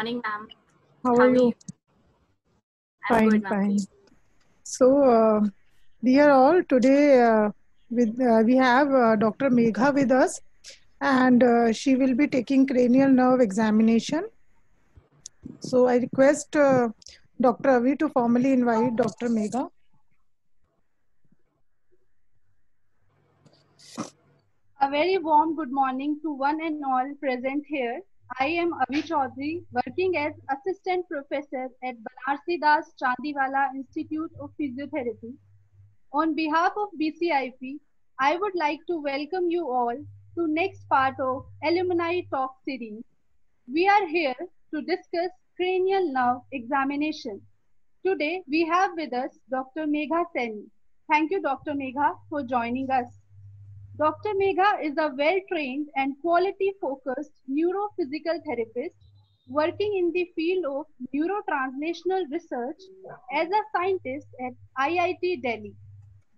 morning, ma'am. How How are are you? you? I'm Fine, good, ma'am. fine. So, dear all, today we have Dr. Megha with us, and she will be taking cranial nerve examination. So, I request Dr. Avi to formally invite Dr. Megha. A very warm good morning to one and all present here. I am Avi Chaudhary, working as Assistant Professor at Banarsi Das Chandiwala Institute of Physiotherapy. On behalf of BCIP, I would like to welcome you all to next part of Alumni Talk series. We are here to discuss cranial nerve examination. Today we have with us Dr. Megha Seni. Thank you, Dr. Megha, for joining us. Dr. Megha is a well-trained and quality-focused neurophysical therapist working in the field of neurotranslational research as a scientist at IIT Delhi.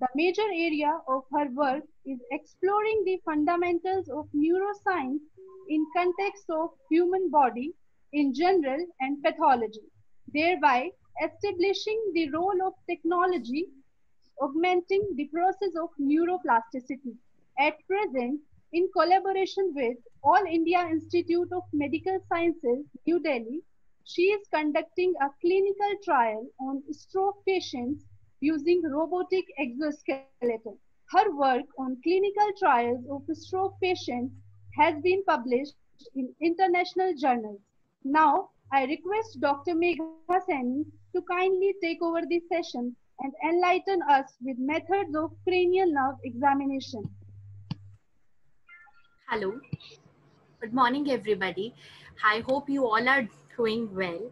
The major area of her work is exploring the fundamentals of neuroscience in context of human body in general and pathology, thereby establishing the role of technology augmenting the process of neuroplasticity. At present, in collaboration with All India Institute of Medical Sciences, New Delhi, she is conducting a clinical trial on stroke patients using robotic exoskeleton. Her work on clinical trials of stroke patients has been published in international journals. Now, I request Dr. Megha Seni to kindly take over the session and enlighten us with methods of cranial nerve examination. Hello. Good morning, everybody. I hope you all are doing well.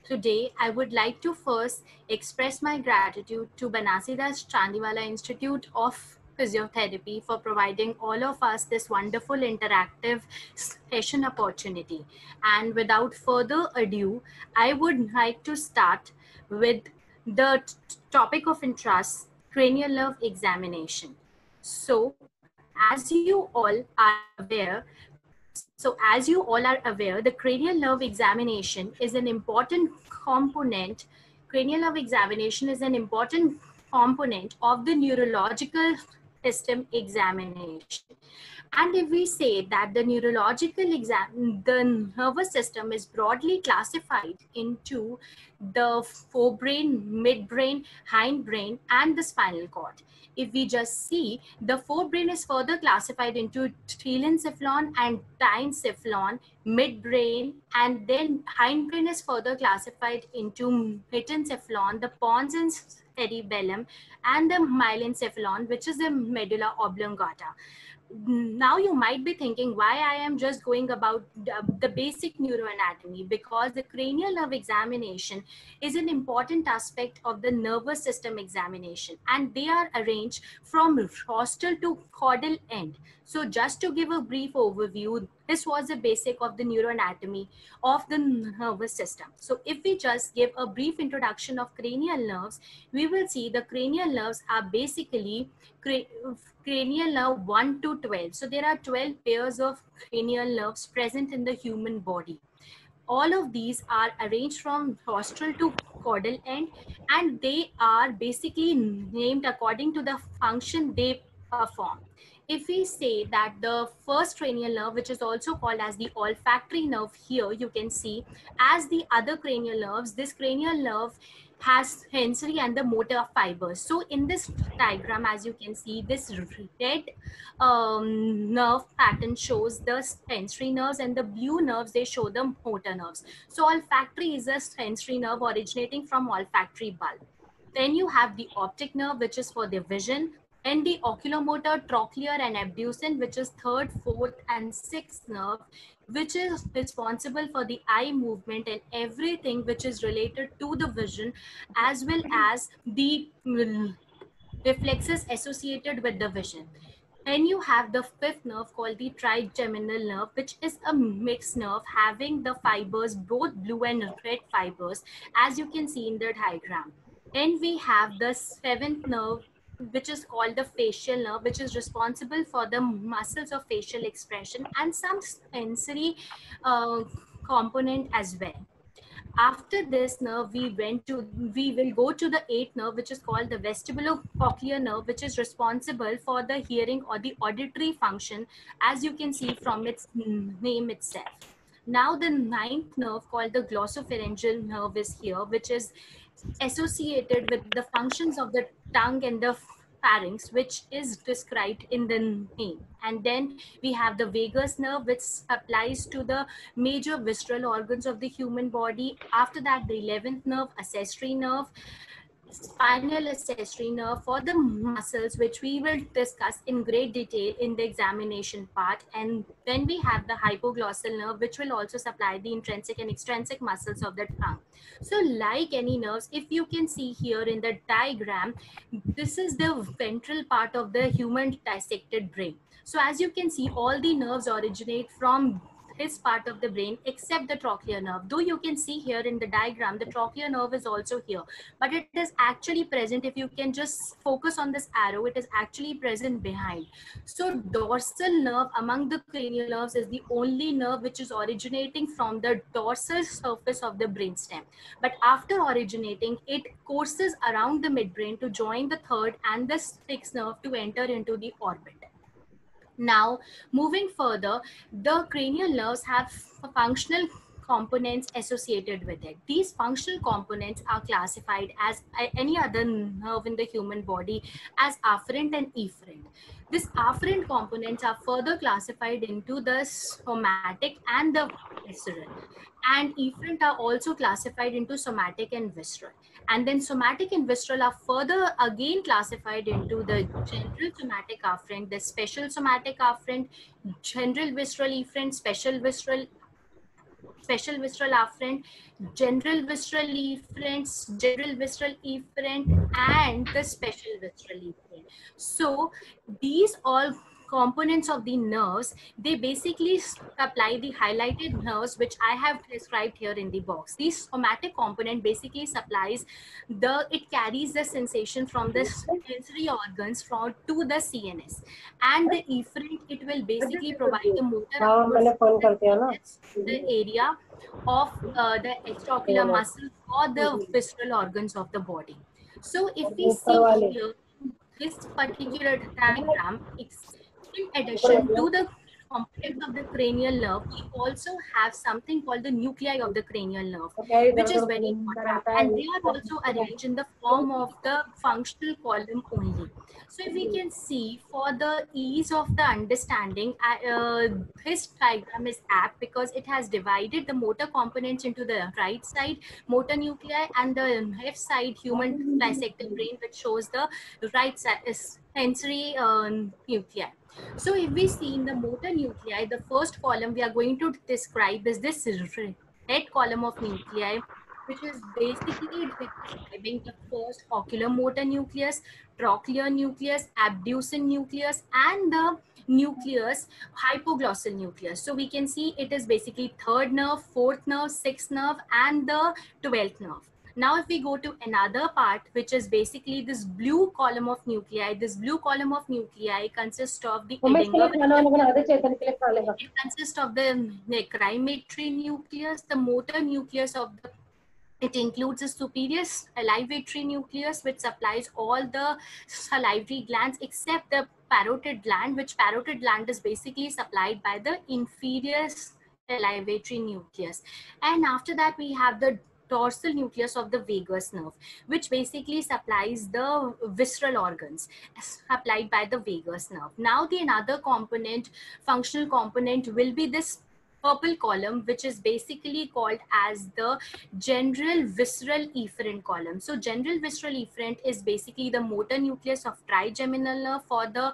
Today, I would like to first express my gratitude to Banasidas Chandiwala Institute of Physiotherapy for providing all of us this wonderful interactive session opportunity. And without further ado, I would like to start with the topic of interest, cranial nerve examination. So, as you all are aware, the cranial nerve examination is an important component. Cranial nerve examination is an important component of the neurological system examination. And if we say that the the nervous system is broadly classified into the forebrain, midbrain, hindbrain, and the spinal cord. If we just see, the forebrain is further classified into telencephalon and diencephalon, midbrain, and then hindbrain is further classified into metencephalon, the pons and cerebellum, and the myelencephalon, which is the medulla oblongata. Now you might be thinking why I am just going about the basic neuroanatomy, because the cranial nerve examination is an important aspect of the nervous system examination, and they are arranged from rostral to caudal end. So just to give a brief overview, this was the basic of the neuroanatomy of the nervous system. So if we just give a brief introduction of cranial nerves, we will see the cranial nerves are basically cranial nerve 1 to 12. So there are 12 pairs of cranial nerves present in the human body. All of these are arranged from rostral to caudal end, and they are basically named according to the function they perform. If we say that the first cranial nerve, which is also called as the olfactory nerve, here you can see, as the other cranial nerves, this cranial nerve has sensory and the motor fibers. So in this diagram, as you can see, this red nerve pattern shows the sensory nerves, and the blue nerves, they show the motor nerves. So olfactory is a sensory nerve originating from olfactory bulb. Then you have the optic nerve, which is for the vision, and the oculomotor, trochlear, and abducens, which is third, fourth, and sixth nerve, which is responsible for the eye movement and everything which is related to the vision, as well as the reflexes associated with the vision. Then you have the fifth nerve called the trigeminal nerve, which is a mixed nerve having the fibers, both blue and red fibers, as you can see in the diagram. Then we have the seventh nerve, which is called the facial nerve, which is responsible for the muscles of facial expression and some sensory component as well. After this nerve, we will go to the eighth nerve, which is called the vestibulocochlear nerve, which is responsible for the hearing or the auditory function, as you can see from its name itself. Now the ninth nerve, called the glossopharyngeal nerve, is here, which is associated with the functions of the tongue and the pharynx, which is described in the name. And then we have the vagus nerve, which applies to the major visceral organs of the human body. After that, the 11th nerve, accessory nerve, spinal accessory nerve for the muscles, which we will discuss in great detail in the examination part. And then we have the hypoglossal nerve, which will also supply the intrinsic and extrinsic muscles of the tongue. So like any nerves, if you can see here in the diagram, this is the ventral part of the human dissected brain. So as you can see, all the nerves originate from this part of the brain except the trochlear nerve. Though you can see here in the diagram, the trochlear nerve is also here, but it is actually present. If you can just focus on this arrow, it is actually present behind. So dorsal nerve among the cranial nerves is the only nerve which is originating from the dorsal surface of the brainstem. But after originating, it courses around the midbrain to join the third and the sixth nerve to enter into the orbit. Now, moving further, the cranial nerves have functional components associated with it. These functional components are classified as any other nerve in the human body as afferent and efferent. These afferent components are further classified into the somatic and the visceral. And efferent are also classified into somatic and visceral. And then somatic and visceral are further again classified into the general somatic afferent, the special somatic afferent, general visceral efferent, special visceral afferent, general visceral efferents, general visceral efferent, and the special visceral efferent. So these all components of the nerves, they basically supply the highlighted nerves, which I have described here in the box. This somatic component basically supplies it carries the sensation from the sensory organs to the CNS, and the efferent, it will basically provide the motor outputs in the area of the extraocular muscles or the visceral organs of the body. So if we see here this particular diagram, in addition to the components of the cranial nerve, we also have something called the nuclei of the cranial nerve, which is very important. And they are also arranged in the form of the functional column only. So if we can see, for the ease of the understanding, this diagram is apt because it has divided the motor components into the right side motor nuclei and the left side human dissected brain, which shows the right side sensory nuclei. So if we see in the motor nuclei, the first column we are going to describe is this red column of nuclei, which is basically describing the first oculomotor nucleus, trochlear nucleus, abducens nucleus, and the nucleus, hypoglossal nucleus. So we can see it is basically third nerve, fourth nerve, sixth nerve, and the 12th nerve. Now, if we go to another part, which is basically this blue column of nuclei, this blue column of nuclei consists of the it consists of the crimatary nucleus, the motor nucleus of the it includes the superior salivatory nucleus, which supplies all the salivary glands except the parotid gland, which parotid gland is basically supplied by the inferior salivatory nucleus. And after that, we have the dorsal nucleus of the vagus nerve, which basically supplies the visceral organs supplied by the vagus nerve. Now the another component, functional component, will be this purple column, which is basically called as the general visceral efferent column. So general visceral efferent is basically the motor nucleus of trigeminal nerve for the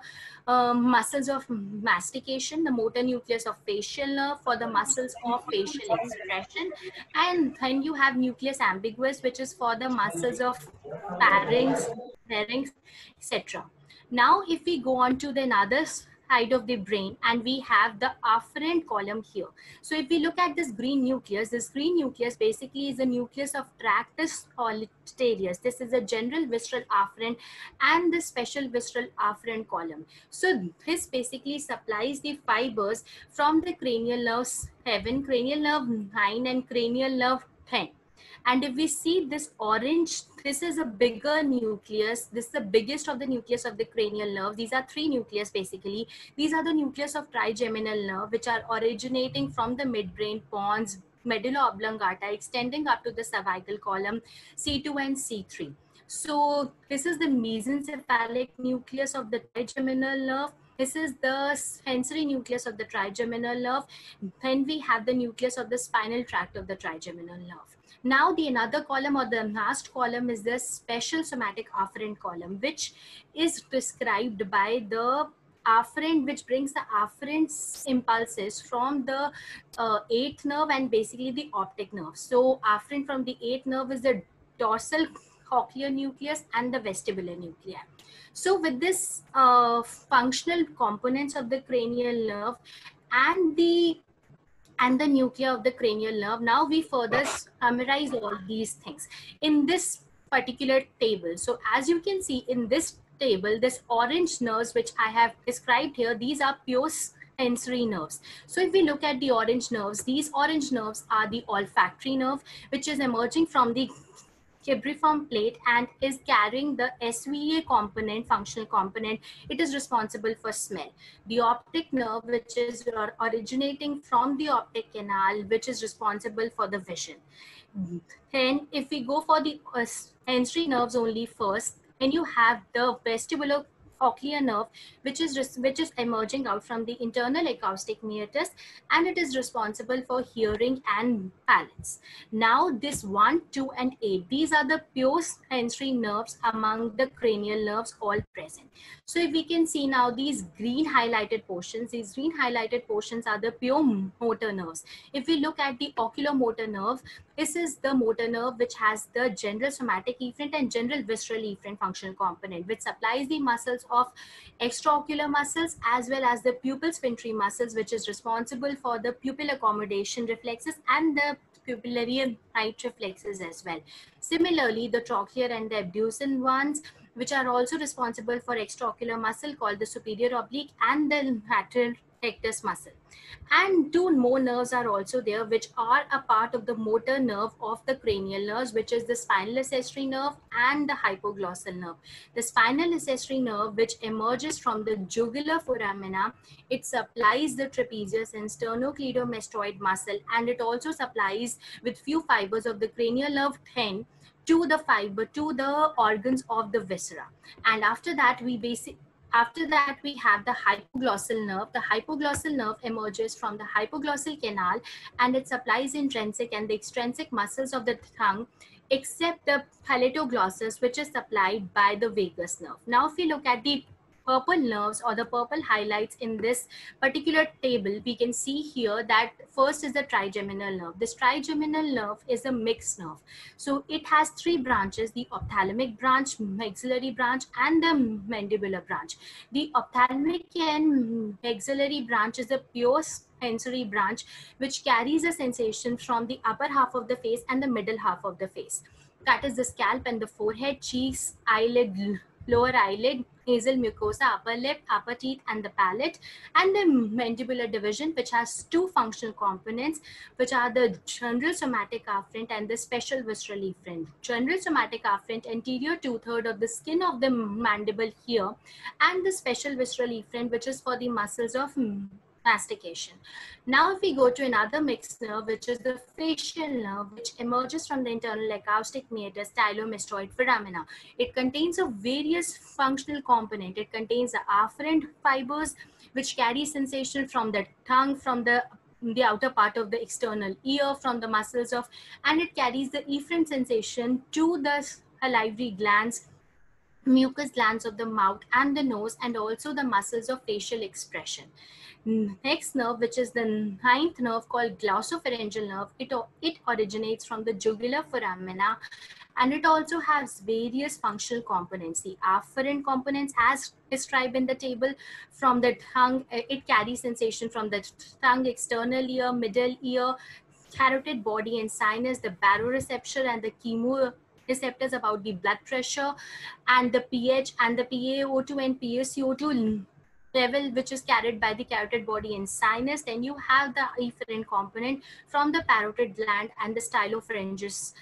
muscles of mastication, the motor nucleus of facial nerve for the muscles of facial expression, and then you have nucleus ambiguus, which is for the muscles of pharynx, etc. Now, if we go on to the another side of the brain, and we have the afferent column here. So if we look at this green nucleus basically is the nucleus of tractus solitarius. This is a general visceral afferent and the special visceral afferent column. So this basically supplies the fibers from the cranial nerve 7, cranial nerve 9, and cranial nerve 10. And if we see this orange, this is a bigger nucleus. This is the biggest of the nucleus of the cranial nerve. These are 3 nucleus basically. These are the nucleus of trigeminal nerve, which are originating from the midbrain, pons, medulla oblongata, extending up to the cervical column, C2 and C3. So this is the mesencephalic nucleus of the trigeminal nerve. This is the sensory nucleus of the trigeminal nerve. Then we have the nucleus of the spinal tract of the trigeminal nerve. Now the another column, or the last column, is the special somatic afferent column, which is described by the afferent, which brings the afferent impulses from the 8th nerve and basically the optic nerve. So afferent from the 8th nerve is the dorsal cochlear nucleus and the vestibular nuclei. So with this functional components of the cranial nerve and the nuclei of the cranial nerve, now we further summarize all these things in this particular table. So as you can see in this table, this orange nerves which I have described here, these are pure sensory nerves. So if we look at the orange nerves, these orange nerves are the olfactory nerve, which is emerging from the cribriform plate and is carrying the SVA component, functional component. It is responsible for smell. The optic nerve, which is originating from the optic canal, which is responsible for the vision. Then if we go for the sensory nerves only first, then you have the vestibular cochlear nerve, which is emerging out from the internal acoustic meatus, and it is responsible for hearing and balance. Now this 1, 2, and 8, these are the pure sensory nerves among the cranial nerves all present. So if we can see now these green highlighted portions, are the pure motor nerves. If we look at the oculomotor nerve, this is the motor nerve which has the general somatic efferent and general visceral efferent functional component, which supplies the muscles of extraocular muscles as well as the pupil sphincteri muscles, which is responsible for the pupil accommodation reflexes and the pupillary right reflexes as well. Similarly, the trochlear and the abducens ones, which are also responsible for extraocular muscle called the superior oblique and the lateral rectus muscle. And 2 more nerves are also there, which are a part of the motor nerve of the cranial nerves, which is the spinal accessory nerve and the hypoglossal nerve. The spinal accessory nerve, which emerges from the jugular foramina, it supplies the trapezius and sternocleidomastoid muscle, and it also supplies with few fibers of the cranial nerve 10 to the organs of the viscera. And after that we have the hypoglossal nerve. The hypoglossal nerve emerges from the hypoglossal canal, and it supplies intrinsic and the extrinsic muscles of the tongue, except the palatoglossus, which is supplied by the vagus nerve. Now if we look at the purple nerves or the purple highlights in this particular table, we can see here that first is the trigeminal nerve. This trigeminal nerve is a mixed nerve. So it has 3 branches: the ophthalmic branch, maxillary branch, and the mandibular branch. The ophthalmic and maxillary branch is a pure sensory branch which carries a sensation from the upper half of the face and the middle half of the face. That is the scalp and the forehead, cheeks, eyelid, lower eyelid, nasal mucosa, upper lip, upper teeth, and the palate, and the mandibular division, which has 2 functional components, which are the general somatic afferent and the special visceral efferent. General somatic afferent, anterior 2/3 of the skin of the mandible here, and the special visceral efferent, which is for the muscles of mastication. Now if we go to another mixed nerve, which is the facial nerve, which emerges from the internal acoustic meatus, stylomastoid foramina. It contains a various functional component. It contains the afferent fibers, which carry sensation from the tongue, from the outer part of the external ear, from the muscles of, and it carries the efferent sensation to the salivary glands, mucous glands of the mouth and the nose, and also the muscles of facial expression. Next nerve, which is the ninth nerve called glossopharyngeal nerve, it originates from the jugular foramina, and it also has various functional components. The afferent components, as described in the table, from the tongue, it carries sensation from the tongue, external ear, middle ear, carotid body and sinus, the baroreceptor and the chemoreceptors about the blood pressure and the pH and the PaO2 and PaCO2 level, which is carried by the carotid body and sinus. Then you have the efferent component from the parotid gland and the stylopharyngeus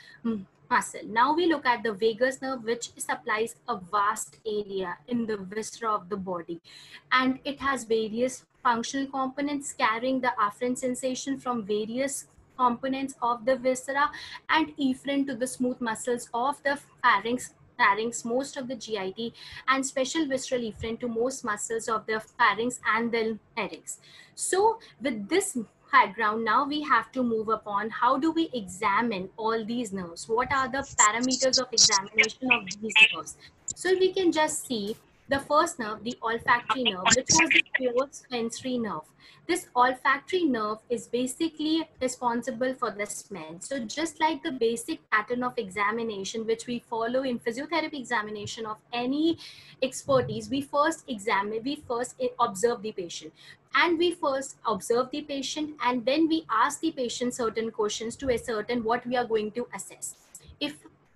muscle. Now we look at the vagus nerve, which supplies a vast area in the viscera of the body, and it has various functional components carrying the afferent sensation from various components of the viscera, and efferent to the smooth muscles of the pharynx, most of the GIT, and special visceral efferent to most muscles of the pharynx and the larynx. So with this background, now we have to move upon how do we examine all these nerves? What are the parameters of examination of these nerves? So we can just see the first nerve, the olfactory nerve, which was the fourth sensory nerve. This olfactory nerve is basically responsible for the smell. So just like the basic pattern of examination which we follow in physiotherapy examination of any expertise, we first observe the patient. And we first observe the patient, and then we ask the patient certain questions to ascertain what we are going to assess.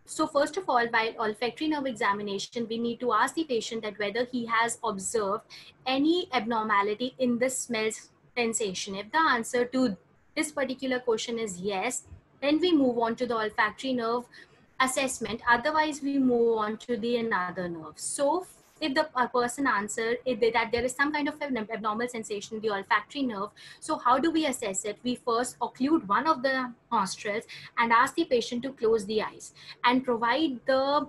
So first of all, while olfactory nerve examination, we need to ask the patient that whether he has observed any abnormality in the smell sensation. If the answer to this particular question is yes, then we move on to the olfactory nerve assessment. Otherwise, we move on to the another nerve. So if the person answered that there is some kind of an abnormal sensation in the olfactory nerve, so how do we assess it? We first occlude one of the nostrils and ask the patient to close the eyes and provide the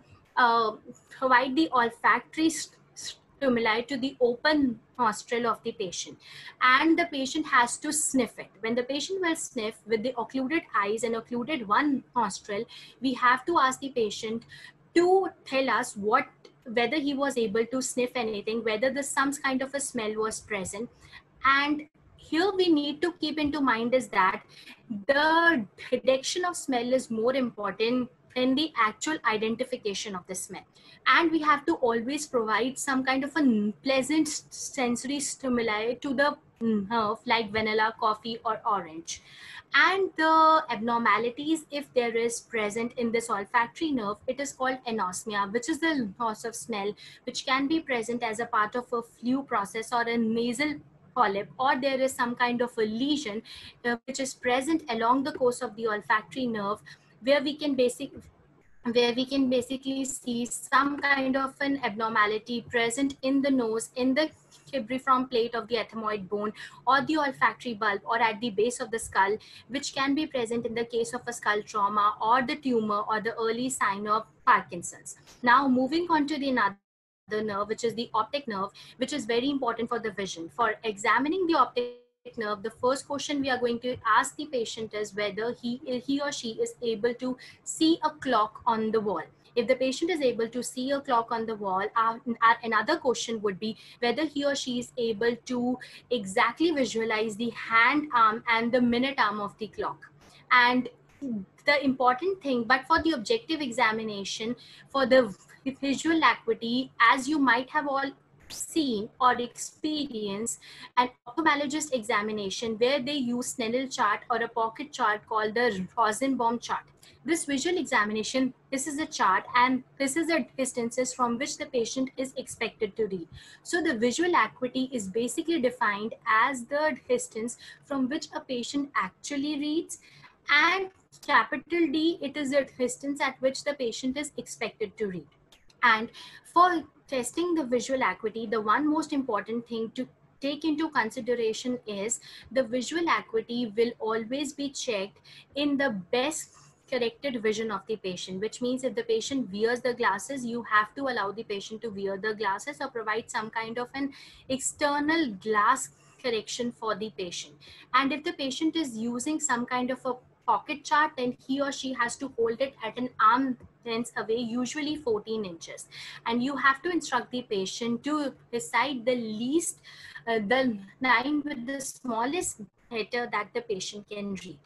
olfactory stimuli to the open nostril of the patient, and the patient has to sniff it. When the patient will sniff with the occluded eyes and occluded one nostril, we have to ask the patient to tell us whether he was able to sniff anything, whether some kind of a smell was present. And here we need to keep into mind is that the detection of smell is more important than the actual identification of the smell. And we have to always provide some kind of a pleasant sensory stimuli to the nerve, like vanilla, coffee, or orange. And the abnormalities, if there is present in this olfactory nerve, it is called anosmia, which is the loss of smell, which can be present as a part of a flu process or a nasal polyp, or there is some kind of a lesion which is present along the course of the olfactory nerve, where we can basically see some kind of an abnormality present in the nose, in the cribriform plate of the ethmoid bone, or the olfactory bulb, or at the base of the skull, which can be present in the case of a skull trauma or the tumor or the early sign of Parkinson's. Now moving on to the another nerve, which is the optic nerve, which is very important for the vision. For examining the optic nerve, the first question we are going to ask the patient is whether he or she is able to see a clock on the wall. If the patient is able to see a clock on the wall, another question would be whether he or she is able to exactly visualize the hand arm and the minute arm of the clock. And the important thing, but for the objective examination, for the visual acuity, as you might have all seen or experienced an ophthalmologist examination where they use Snellen chart or a pocket chart called the Rosenbaum chart. This visual examination, this is a chart and this is the distances from which the patient is expected to read. So the visual acuity is basically defined as the distance from which a patient actually reads, and capital D, it is the distance at which the patient is expected to read. And for testing the visual acuity, the one most important thing to take into consideration is the visual acuity will always be checked in the best corrected vision of the patient, which means if the patient wears the glasses, you have to allow the patient to wear the glasses or provide some kind of an external glass correction for the patient. And if the patient is using some kind of a pocket chart, then he or she has to hold it at an arm length away, usually 14 inches. And you have to instruct the patient to recite the least, the line with the smallest letter that the patient can read.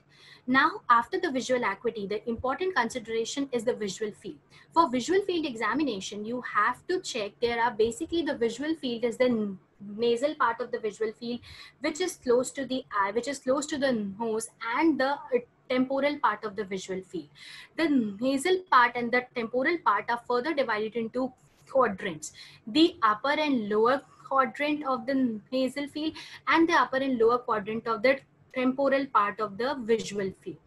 Now, after the visual acuity, the important consideration is the visual field. For visual field examination, you have to check, there are basically, the visual field is the nasal part of the visual field, which is close to the eye, which is close to the nose, and the temporal part of the visual field. The nasal part and the temporal part are further divided into quadrants. The upper and lower quadrant of the nasal field and the upper and lower quadrant of the temporal part of the visual field.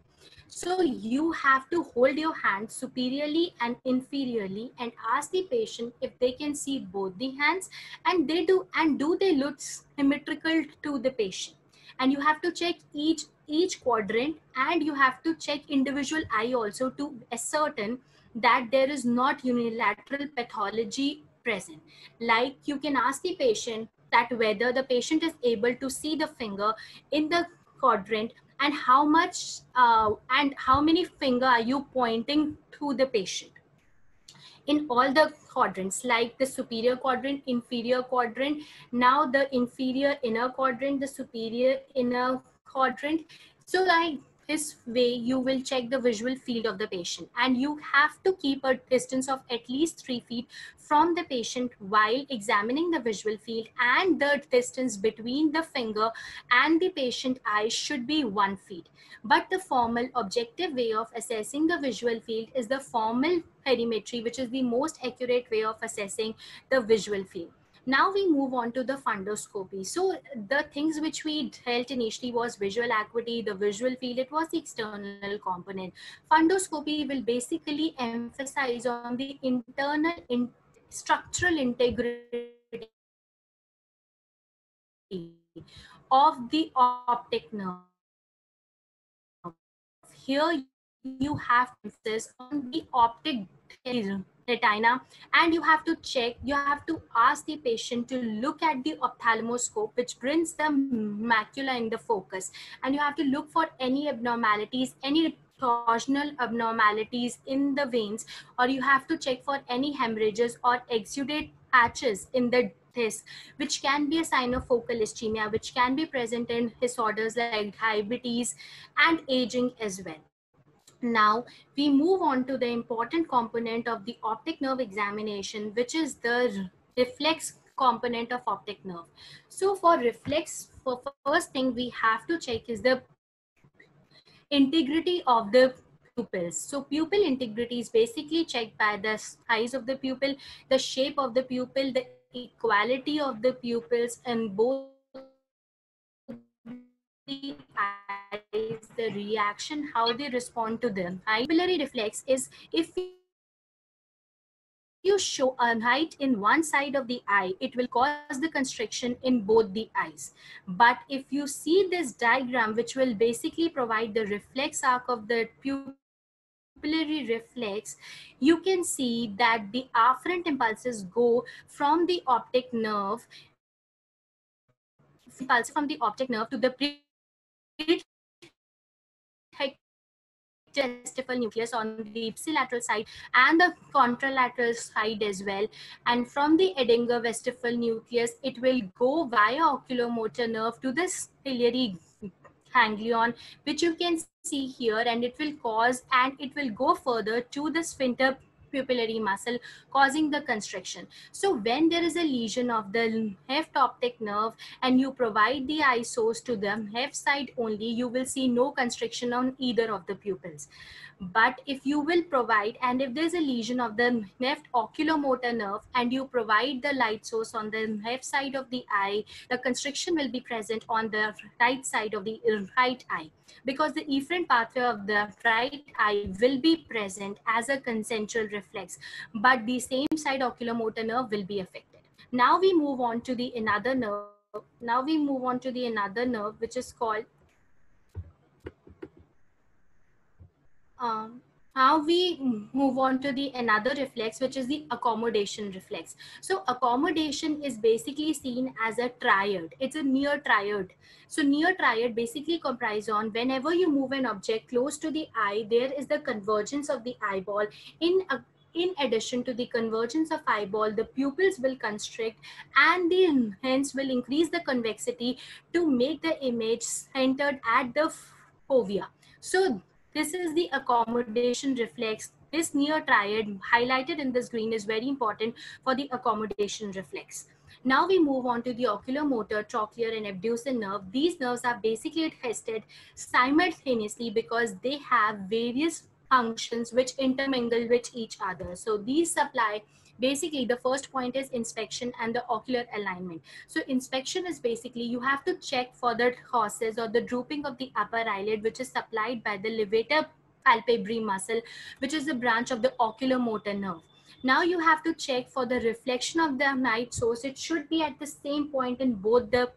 So you have to hold your hand superiorly and inferiorly and ask the patient if they can see both the hands, and they do, and do they look symmetrical to the patient. And you have to check each quadrant, and you have to check individual eye also to ascertain that there is not unilateral pathology present. Like, you can ask the patient that whether the patient is able to see the finger in the quadrant, and how much and how many finger are you pointing to the patient in all the quadrants, like the superior quadrant, inferior quadrant, now the inferior inner quadrant, the superior inner quadrant. So like this way you will check the visual field of the patient, and you have to keep a distance of at least 3 feet from the patient while examining the visual field, and the distance between the finger and the patient eye should be 1 feet. But the formal objective way of assessing the visual field is the formal perimetry, which is the most accurate way of assessing the visual field. Now we move on to the fundoscopy. So the things which we dealt initially was visual acuity, the visual field, it was the external component. Fundoscopy will basically emphasize on the internal structural integrity of the optic nerve. Here you have emphasis on the optic retina, and you have to check, you have to ask the patient to look at the ophthalmoscope, which brings the macula in the focus, and you have to look for any abnormalities, any torsional abnormalities in the veins, or you have to check for any hemorrhages or exudate patches in the disc, which can be a sign of focal ischemia, which can be present in disorders like diabetes and aging as well. Now we move on to the important component of the optic nerve examination, which is the reflex component of optic nerve. So for reflex, for first thing we have to check is the integrity of the pupils. So pupil integrity is basically checked by the size of the pupil, the shape of the pupil, the equality of the pupils in both the eyes, the reaction, how they respond to them. Pupillary reflex is if you show a light in one side of the eye, it will cause the constriction in both the eyes. But if you see this diagram, which will basically provide the reflex arc of the pupillary reflex, you can see that the afferent impulses go from the optic nerve, impulse from the optic nerve to the testicle nucleus on the ipsilateral side and the contralateral side as well. And from the Edinger vestigial nucleus, it will go via oculomotor nerve to the ciliary ganglion, which you can see here, and it will cause, and it will go further to the sphincter pupillary muscle, causing the constriction. So when there is a lesion of the left optic nerve and you provide the eye source to the left side only, you will see no constriction on either of the pupils. But if you will provide, and if there's a lesion of the left oculomotor nerve and you provide the light source on the left side of the eye, the constriction will be present on the right side of the right eye, because the efferent pathway of the right eye will be present as a consensual reflex, but the same side oculomotor nerve will be affected. Now we move on to the another nerve. Now we move on to the another nerve, which is called Now we move on to the another reflex, which is the accommodation reflex. So accommodation is basically seen as a triad. It's a near triad. So near triad basically comprise on whenever you move an object close to the eye, there is the convergence of the eyeball. In addition to the convergence of eyeball, the pupils will constrict and the hence will increase the convexity to make the image centered at the fovea. So this is the accommodation reflex. This near triad highlighted in this green is very important for the accommodation reflex. Now we move on to the oculomotor, trochlear and abducens nerve. These nerves are basically tested simultaneously because they have various functions which intermingle with each other. So these supply, basically the first point is inspection and the ocular alignment. So inspection is basically you have to check for the ptosis or the drooping of the upper eyelid, which is supplied by the levator palpebrae muscle, which is a branch of the oculomotor nerve. Now you have to check for the reflection of the light source. It should be at the same point in both the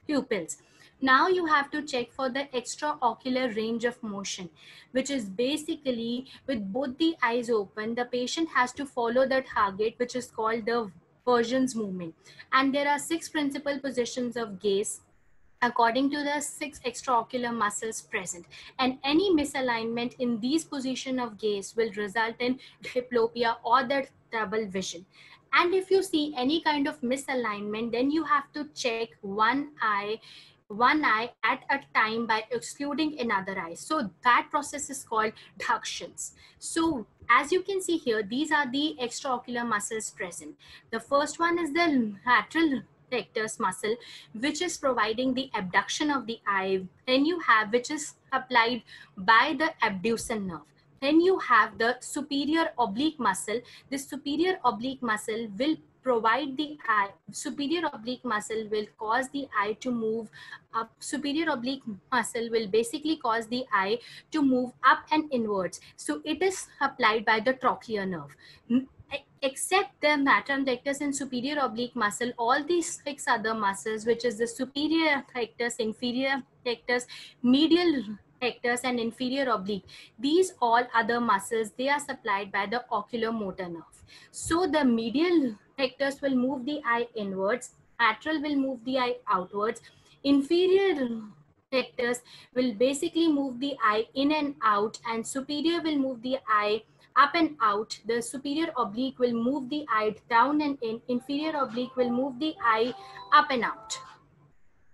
pupils. Now you have to check for the extraocular range of motion, which is basically with both the eyes open, the patient has to follow the target, which is called the Version's movement. And there are 6 principal positions of gaze according to the 6 extraocular muscles present. And any misalignment in these position of gaze will result in diplopia or the double vision. And if you see any kind of misalignment, then you have to check one eye at a time by excluding another eye. So that process is called ductions. So as you can see here, these are the extraocular muscles present. The first one is the lateral rectus muscle, which is providing the abduction of the eye. Then you have, which is applied by the abducens nerve. Then you have the superior oblique muscle. This superior oblique muscle will provide the eye, superior oblique muscle will cause the eye to move up. Superior oblique muscle will basically cause the eye to move up and inwards. So it is applied by the trochlear nerve. Except the lateral rectus and superior oblique muscle, all these 6 other muscles, which is the superior rectus, inferior rectus, medial rectus and inferior oblique, these all other muscles, they are supplied by the oculomotor nerve. So the medial rectus will move the eye inwards, lateral will move the eye outwards, inferior rectus will basically move the eye in and out, and superior will move the eye up and out. The superior oblique will move the eye down and in. Inferior oblique will move the eye up and out.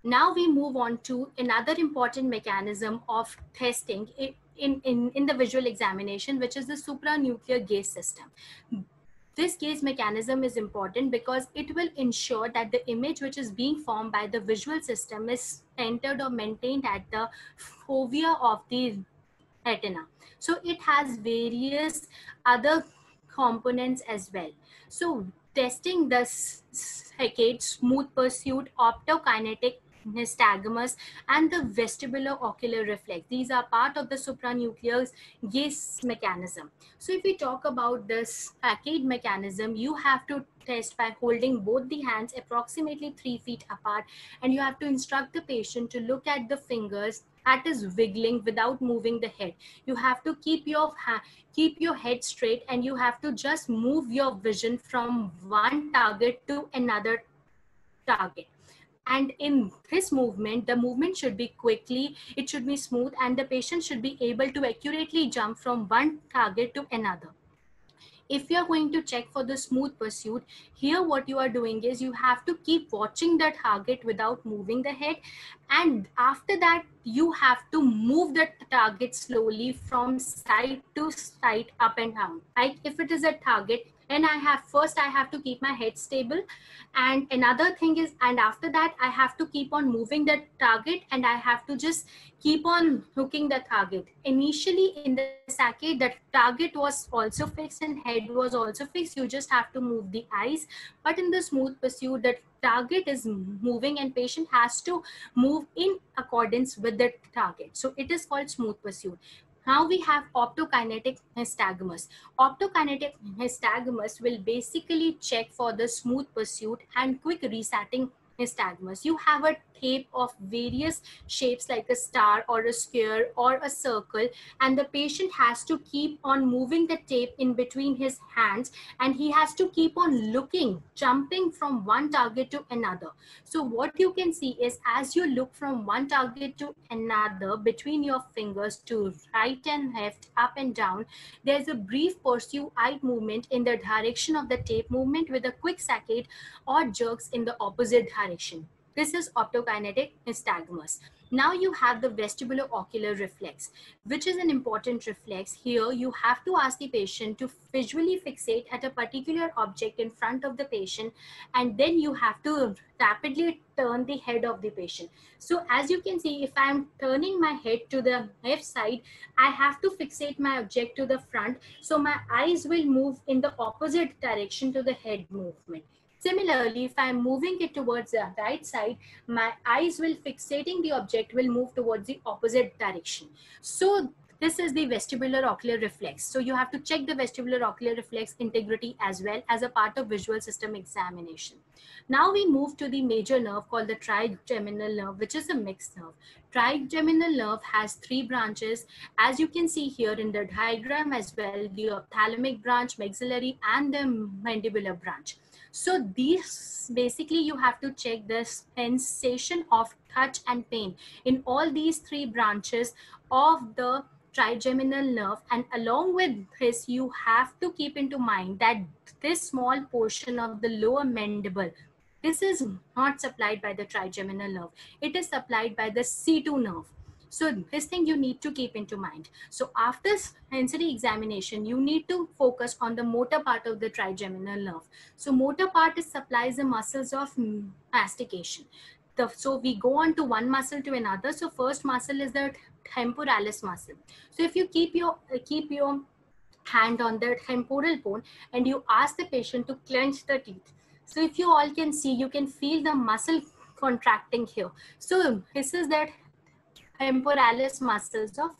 Now we move on to another important mechanism of testing in the visual examination, which is the supranuclear gaze system. This gaze mechanism is important because it will ensure that the image which is being formed by the visual system is centered or maintained at the fovea of the retina. So it has various other components as well. So testing the saccade, smooth pursuit, optokinetic, nystagmus, and the vestibulo-ocular reflex. These are part of the supranuclear gaze mechanism. So if we talk about this saccade mechanism, you have to test by holding both the hands approximately 3 feet apart, and you have to instruct the patient to look at the fingers that is wiggling without moving the head. You have to keep your head straight, and you have to just move your vision from one target to another target. And in this movement, the movement should be quickly, it should be smooth, and the patient should be able to accurately jump from one target to another. If you're going to check for the smooth pursuit, here what you are doing is you have to keep watching the target without moving the head. And after that, you have to move the target slowly from side to side, up and down. Like if it is a target, and I have to keep my head stable. And another thing is, and after that, I have to keep on moving the target, and I have to just keep on hooking the target. Initially in the saccade, the target was also fixed and head was also fixed. You just have to move the eyes. But in the smooth pursuit, the target is moving and patient has to move in accordance with the target. So it is called smooth pursuit. Now we have optokinetic nystagmus. Optokinetic nystagmus will basically check for the smooth pursuit and quick resetting nystagmus. You have a tape of various shapes like a star or a square or a circle, and the patient has to keep on moving the tape in between his hands, and he has to keep on looking, jumping from one target to another. So what you can see is, as you look from one target to another between your fingers to right and left, up and down, there's a brief pursue eye movement in the direction of the tape movement with a quick saccade or jerks in the opposite direction. This is optokinetic nystagmus. Now you have the vestibulo-ocular reflex, which is an important reflex. Here you have to ask the patient to visually fixate at a particular object in front of the patient, and then you have to rapidly turn the head of the patient. So as you can see, if I'm turning my head to the left side, I have to fixate my object to the front, so my eyes will move in the opposite direction to the head movement. Similarly, if I'm moving it towards the right side, my eyes will fixating the object will move towards the opposite direction. So this is the vestibular ocular reflex. So you have to check the vestibular ocular reflex integrity as well as a part of visual system examination. Now we move to the major nerve called the trigeminal nerve, which is a mixed nerve. Trigeminal nerve has 3 branches, as you can see here in the diagram as well, the ophthalmic branch, maxillary, and the mandibular branch. So these basically you have to check the sensation of touch and pain in all these 3 branches of the trigeminal nerve, and along with this you have to keep into mind that this small portion of the lower mandible, this is not supplied by the trigeminal nerve, it is supplied by the C2 nerve. So this thing you need to keep into mind. So after sensory examination, you need to focus on the motor part of the trigeminal nerve. So motor part supplies the muscles of mastication. So we go on to one muscle to another. So first muscle is the temporalis muscle. So if you keep your hand on the temporal bone and you ask the patient to clench the teeth. So if you all can see, you can feel the muscle contracting here. So this is that temporalis muscles of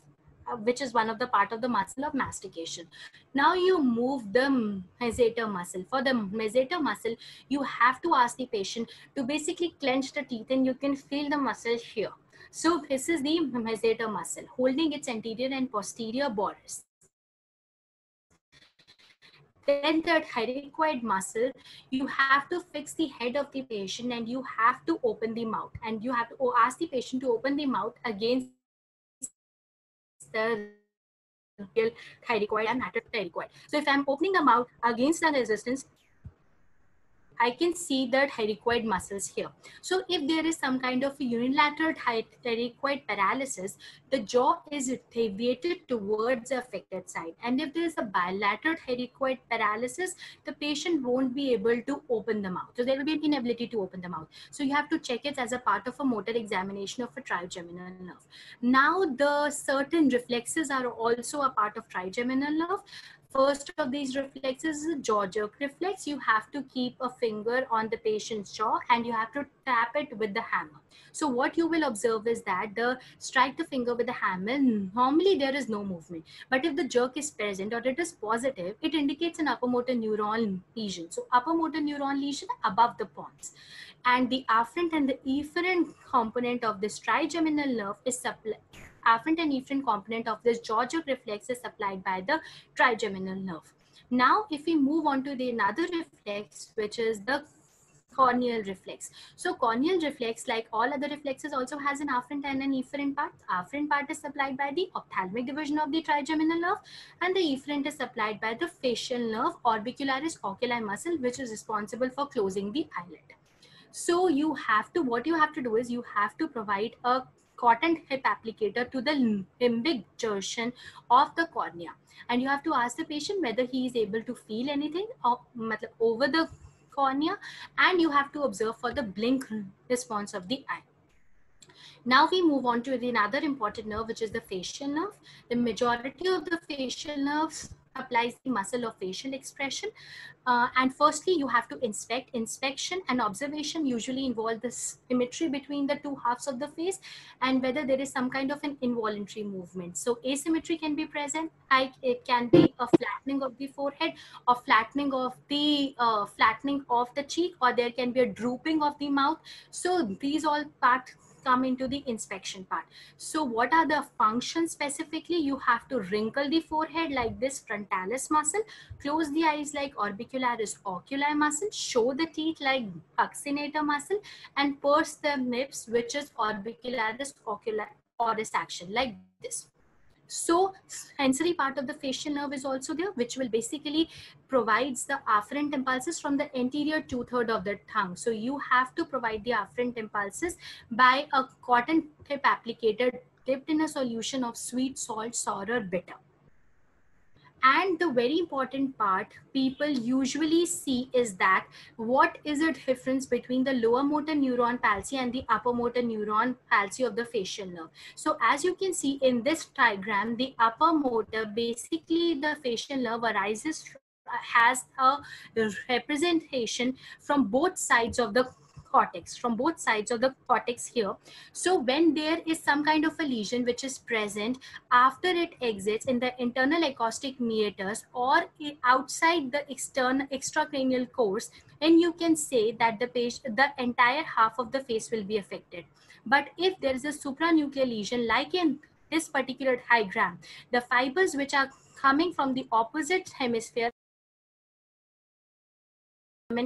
which is one of the part of the muscle of mastication. Now you move the masseter muscle. For the masseter muscle, you have to ask the patient to basically clench the teeth, and you can feel the muscle here. So this is the masseter muscle holding its anterior and posterior borders. Then the thyroid muscle, you have to fix the head of the patient and you have to open the mouth, and you have to ask the patient to open the mouth against the real thyroid and matter-thyroid. So if I'm opening the mouth against the resistance, I can see the thyroid muscles here. So if there is some kind of unilateral thyroid paralysis, the jaw is deviated towards the affected side. And if there is a bilateral thyroid paralysis, the patient won't be able to open the mouth. So there will be an inability to open the mouth. So you have to check it as a part of a motor examination of a trigeminal nerve. Now the certain reflexes are also a part of trigeminal nerve. First of these reflexes is a jaw jerk reflex. You have to keep a finger on the patient's jaw and you have to tap it with the hammer. So what you will observe is that strike the finger with the hammer, normally there is no movement. But if the jerk is present or it is positive, it indicates an upper motor neuron lesion. So upper motor neuron lesion above the pons. And the afferent and the efferent component of this trigeminal nerve is afferent and efferent component of this jaw jerk reflex is supplied by the trigeminal nerve. Now, if we move on to the another reflex, which is the corneal reflex. So corneal reflex, like all other reflexes, also has an afferent and an efferent part. Afferent part is supplied by the ophthalmic division of the trigeminal nerve, and the efferent is supplied by the facial nerve orbicularis oculi muscle, which is responsible for closing the eyelid. So you have to, what you have to do is you have to provide a cotton hip applicator to the limbic junction of the cornea, and you have to ask the patient whether he is able to feel anything over the cornea, and you have to observe for the blink response of the eye. Now we move on to another important nerve, which is the facial nerve. The majority of the facial nerves applies the muscle of facial expression. And firstly, you have to inspect. Inspection and observation usually involve the symmetry between the two halves of the face and whether there is some kind of an involuntary movement. So asymmetry can be present. It can be a flattening of the forehead or flattening of the cheek, or there can be a drooping of the mouth. So these all parts come into the inspection part. So what are the functions specifically? You have to wrinkle the forehead like this frontalis muscle, close the eyes like orbicularis oculi muscle, show the teeth like buccinator muscle, and purse the lips, which is orbicularis oculi oris action, like this. So sensory part of the facial nerve is also there, which will basically provides the afferent impulses from the anterior 2/3 of the tongue. So you have to provide the afferent impulses by a cotton tip applicator dipped in a solution of sweet, salt, sour, or bitter. And the very important part people usually see is that what is the difference between the lower motor neuron palsy and the upper motor neuron palsy of the facial nerve. So as you can see in this diagram, the upper motor, basically the facial nerve arises, has a representation from both sides of the cortex, here. So when there is some kind of a lesion which is present after it exits in the internal acoustic meatus or outside the external extracranial course, then you can say that the entire half of the face will be affected. But if there is a supranuclear lesion, like in this particular diagram, the fibers which are coming from the opposite hemisphere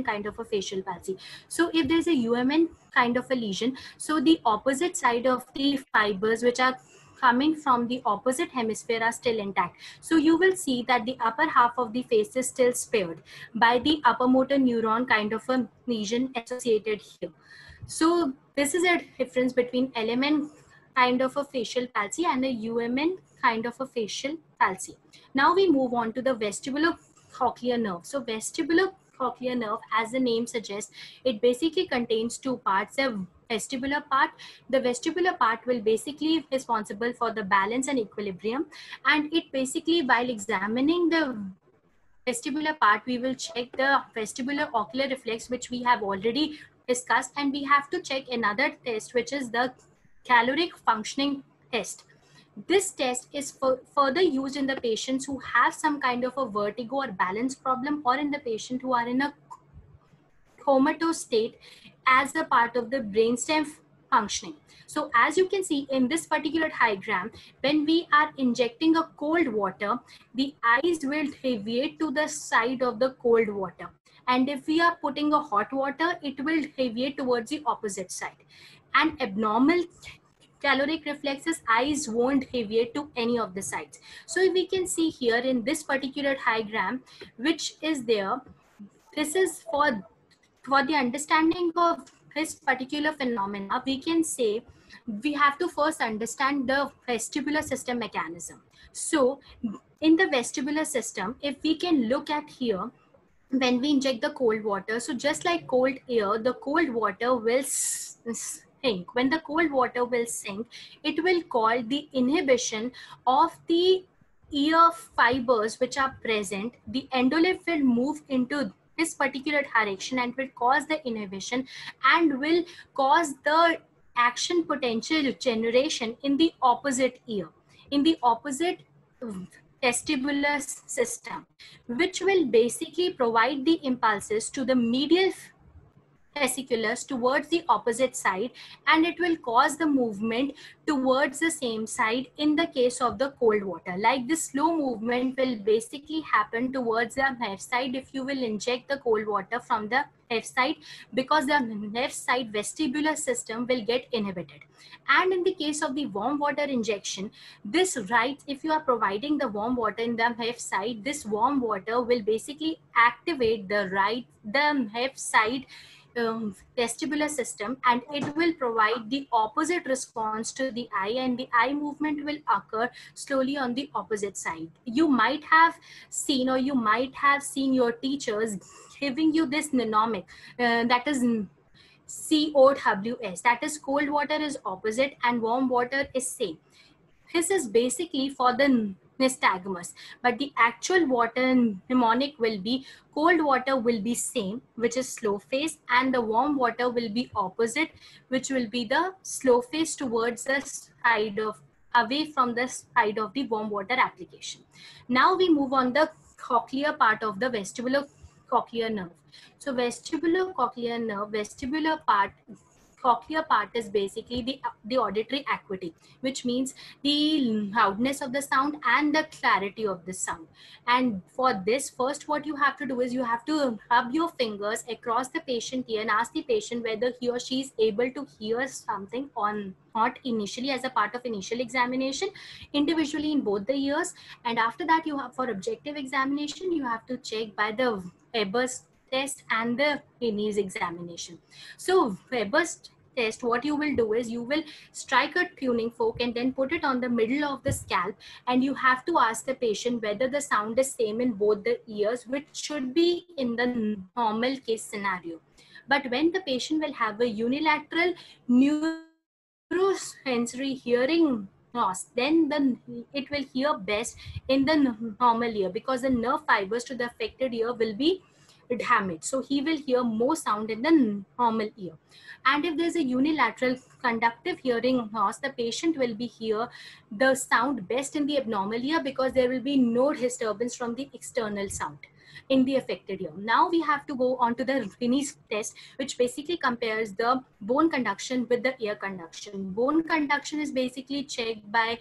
kind of a facial palsy. So if there's a UMN kind of a lesion, so the opposite side of the fibers which are coming from the opposite hemisphere are still intact. So you will see that the upper half of the face is still spared by the upper motor neuron kind of a lesion associated here. So this is a difference between LMN kind of a facial palsy and a UMN kind of a facial palsy. Now we move on to the vestibular cochlear nerve. So vestibular cochlear nerve, as the name suggests, it basically contains two parts. A vestibular part. The vestibular part will basically be responsible for the balance and equilibrium, and it basically, while examining the vestibular part, we will check the vestibular ocular reflex, which we have already discussed, and we have to check another test, which is the caloric functioning test. This test is further used in the patients who have some kind of a vertigo or balance problem, or in the patient who are in a comatose state as a part of the brainstem functioning. So as you can see in this particular diagram, when we are injecting a cold water, the eyes will deviate to the side of the cold water. And if we are putting a hot water, it will deviate towards the opposite side. And abnormal caloric reflexes, eyes won't deviate to any of the sides. So we can see here in this particular diagram, which is there, this is for the understanding of this particular phenomena, we can say we have to first understand the vestibular system mechanism. So in the vestibular system, if we can look at here, when we inject the cold water, so just like cold air, the cold water will sink. When the cold water will sink, it will cause the inhibition of the ear fibers which are present. The endolip will move into this particular direction and will cause the inhibition and will cause the action potential generation in the opposite ear, in the opposite vestibular system, which will basically provide the impulses to the medial fasciculus towards the opposite side, and it will cause the movement towards the same side in the case of the cold water. Like this slow movement will basically happen towards the left side if you will inject the cold water from the left side, because the left side vestibular system will get inhibited. And in the case of the warm water injection, this right, if you are providing the warm water in the left side, this warm water will basically activate the left side vestibular system, and it will provide the opposite response to the eye, and the eye movement will occur slowly on the opposite side. You might have seen, or you might have seen your teachers giving you this mnemonic, that is COWS, that is cold water is opposite and warm water is same. His is basically for the nystagmus, but the actual water mnemonic will be cold water will be same, which is slow phase, and the warm water will be opposite, which will be the slow phase towards the side of away from the side of the warm water application. Now we move on the cochlear part of the vestibular cochlear nerve. So vestibular cochlear nerve, cochlear part is basically the auditory acuity, which means the loudness of the sound and the clarity of the sound. And for this, first what you have to do is you have to rub your fingers across the patient ear and ask the patient whether he or she is able to hear something or not initially as a part of initial examination, individually in both the ears. And after that, you have for objective examination, you have to check by the Weber's test and the Henne's examination. So Weber's test, what you will do is you will strike a tuning fork and then put it on the middle of the scalp, and you have to ask the patient whether the sound is same in both the ears, which should be in the normal case scenario. But when the patient will have a unilateral neurosensory hearing loss, then it will hear best in the normal ear, because the nerve fibers to the affected ear will be damaged. So he will hear more sound in the normal ear. And if there's a unilateral conductive hearing loss, the patient will be hear the sound best in the abnormal ear, because there will be no disturbance from the external sound in the affected ear. Now we have to go on to the Henne's test, which basically compares the bone conduction with the ear conduction. Bone conduction is basically checked by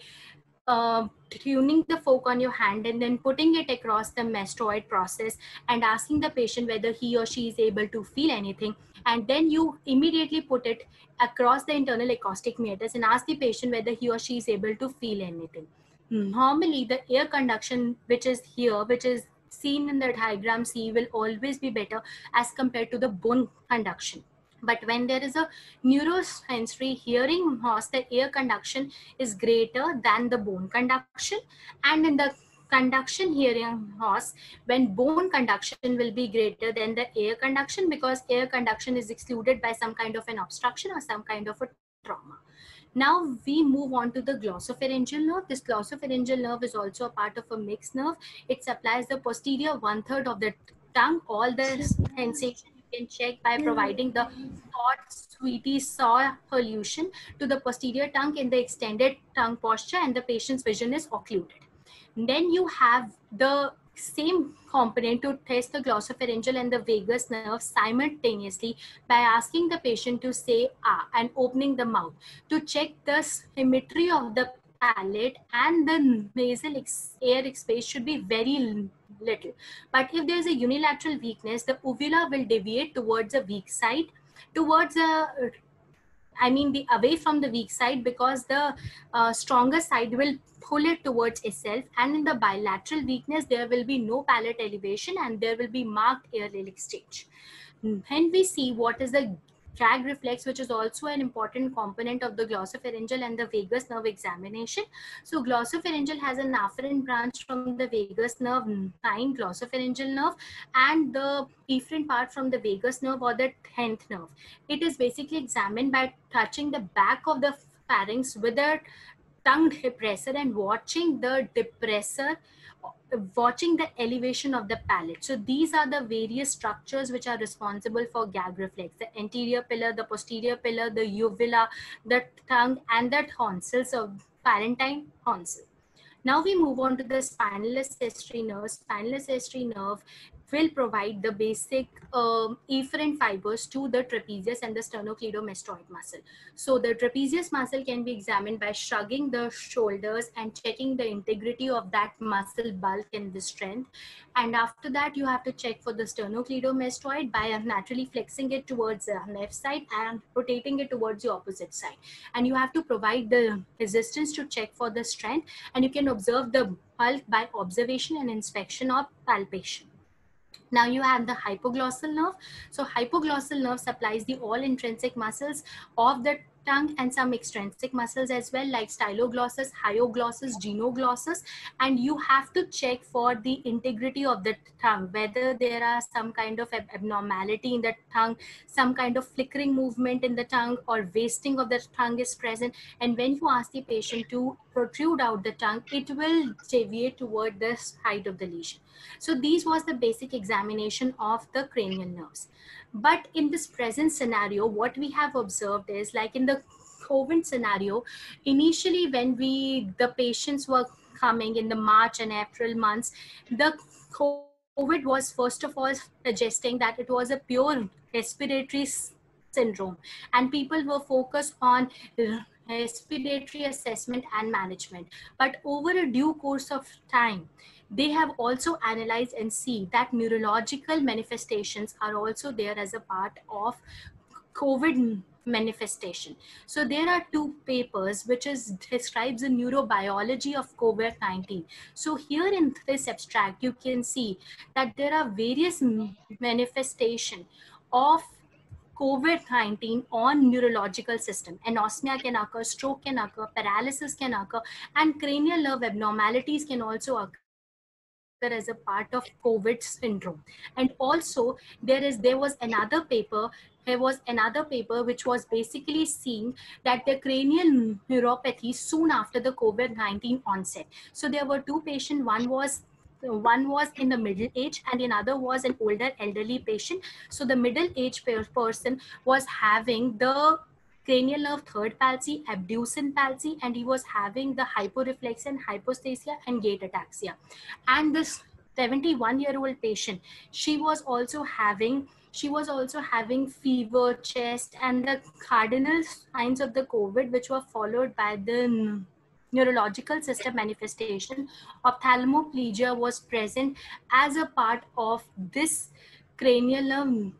tuning the fork on your hand and then putting it across the mastoid process and asking the patient whether he or she is able to feel anything. And then you immediately put it across the internal acoustic meatus and ask the patient whether he or she is able to feel anything. Normally, the ear conduction, which is here, which is seen in the diagram C, will always be better as compared to the bone conduction. But when there is a neurosensory hearing loss, the ear conduction is greater than the bone conduction. And in the conduction hearing loss, when bone conduction will be greater than the ear conduction, because ear conduction is excluded by some kind of an obstruction or some kind of a trauma. Now we move on to the glossopharyngeal nerve. This glossopharyngeal nerve is also a part of a mixed nerve. It supplies the posterior 1/3 of the tongue. All the sensation you can check by providing the hot, sweetie sour solution to the posterior tongue in the extended tongue posture, and the patient's vision is occluded. Then you have the same component to test the glossopharyngeal and the vagus nerve simultaneously by asking the patient to say ah and opening the mouth to check the symmetry of the palate, and the nasal air space should be very little. But if there is a unilateral weakness, the uvula will deviate towards a weak side, towards a the away from the weak side, because the stronger side will pull it towards itself. And in the bilateral weakness, there will be no palate elevation and there will be marked air exchange. When we see what is the gag reflex, which is also an important component of the glossopharyngeal and the vagus nerve examination. So glossopharyngeal has an afferent branch from the vagus nerve, 9 glossopharyngeal nerve, and the efferent part from the vagus nerve or the 10th nerve. It is basically examined by touching the back of the pharynx with a tongue depressor and watching the depressor, watching the elevation of the palate. So these are the various structures which are responsible for gag reflex: the anterior pillar, the posterior pillar, the uvula, the tongue, and the tonsils of palatine tonsil. Now we move on to the spinal accessory nerve. Spinal accessory nerve will provide the basic efferent fibers to the trapezius and the sternocleidomastoid muscle. So the trapezius muscle can be examined by shrugging the shoulders and checking the integrity of that muscle bulk and the strength. And after that, you have to check for the sternocleidomastoid by naturally flexing it towards the left side and rotating it towards the opposite side. And you have to provide the resistance to check for the strength, and you can observe the bulk by observation and inspection or palpation. Now you have the hypoglossal nerve. So hypoglossal nerve supplies the all intrinsic muscles of the tongue and some extrinsic muscles as well, like styloglossus, hyoglossus, genoglossus. And you have to check for the integrity of the tongue, whether there are some kind of abnormality in the tongue, some kind of flickering movement in the tongue, or wasting of the tongue is present. And when you ask the patient to protrude out the tongue, it will deviate toward the height of the lesion. So these was the basic examination of the cranial nerves. But in this present scenario, what we have observed is, like in the COVID scenario, initially when the patients were coming in the March and April months, the COVID was first of all suggesting that it was a pure respiratory syndrome, and people were focused on respiratory assessment and management. But over a due course of time, they have also analyzed and see that neurological manifestations are also there as a part of COVID manifestation. So there are two papers which describes the neurobiology of COVID-19. So here in this abstract, you can see that there are various manifestation of COVID-19 on neurological system. Anosmia can occur, stroke can occur, paralysis can occur, and cranial nerve abnormalities can also occur as a part of COVID syndrome. And also there was another paper which was basically seeing that the cranial neuropathy soon after the COVID-19 onset. So there were two patients, one was in the middle age and another was an older elderly patient. So the middle age person was having the cranial nerve third palsy, abducens palsy, and he was having the hyporeflexia, hypostasia, and gait ataxia. And this 71-year-old patient, she was also having fever, chest, and the cardinal signs of the COVID, which were followed by the neurological system manifestation. Ophthalmoplegia was present as a part of this cranial nerve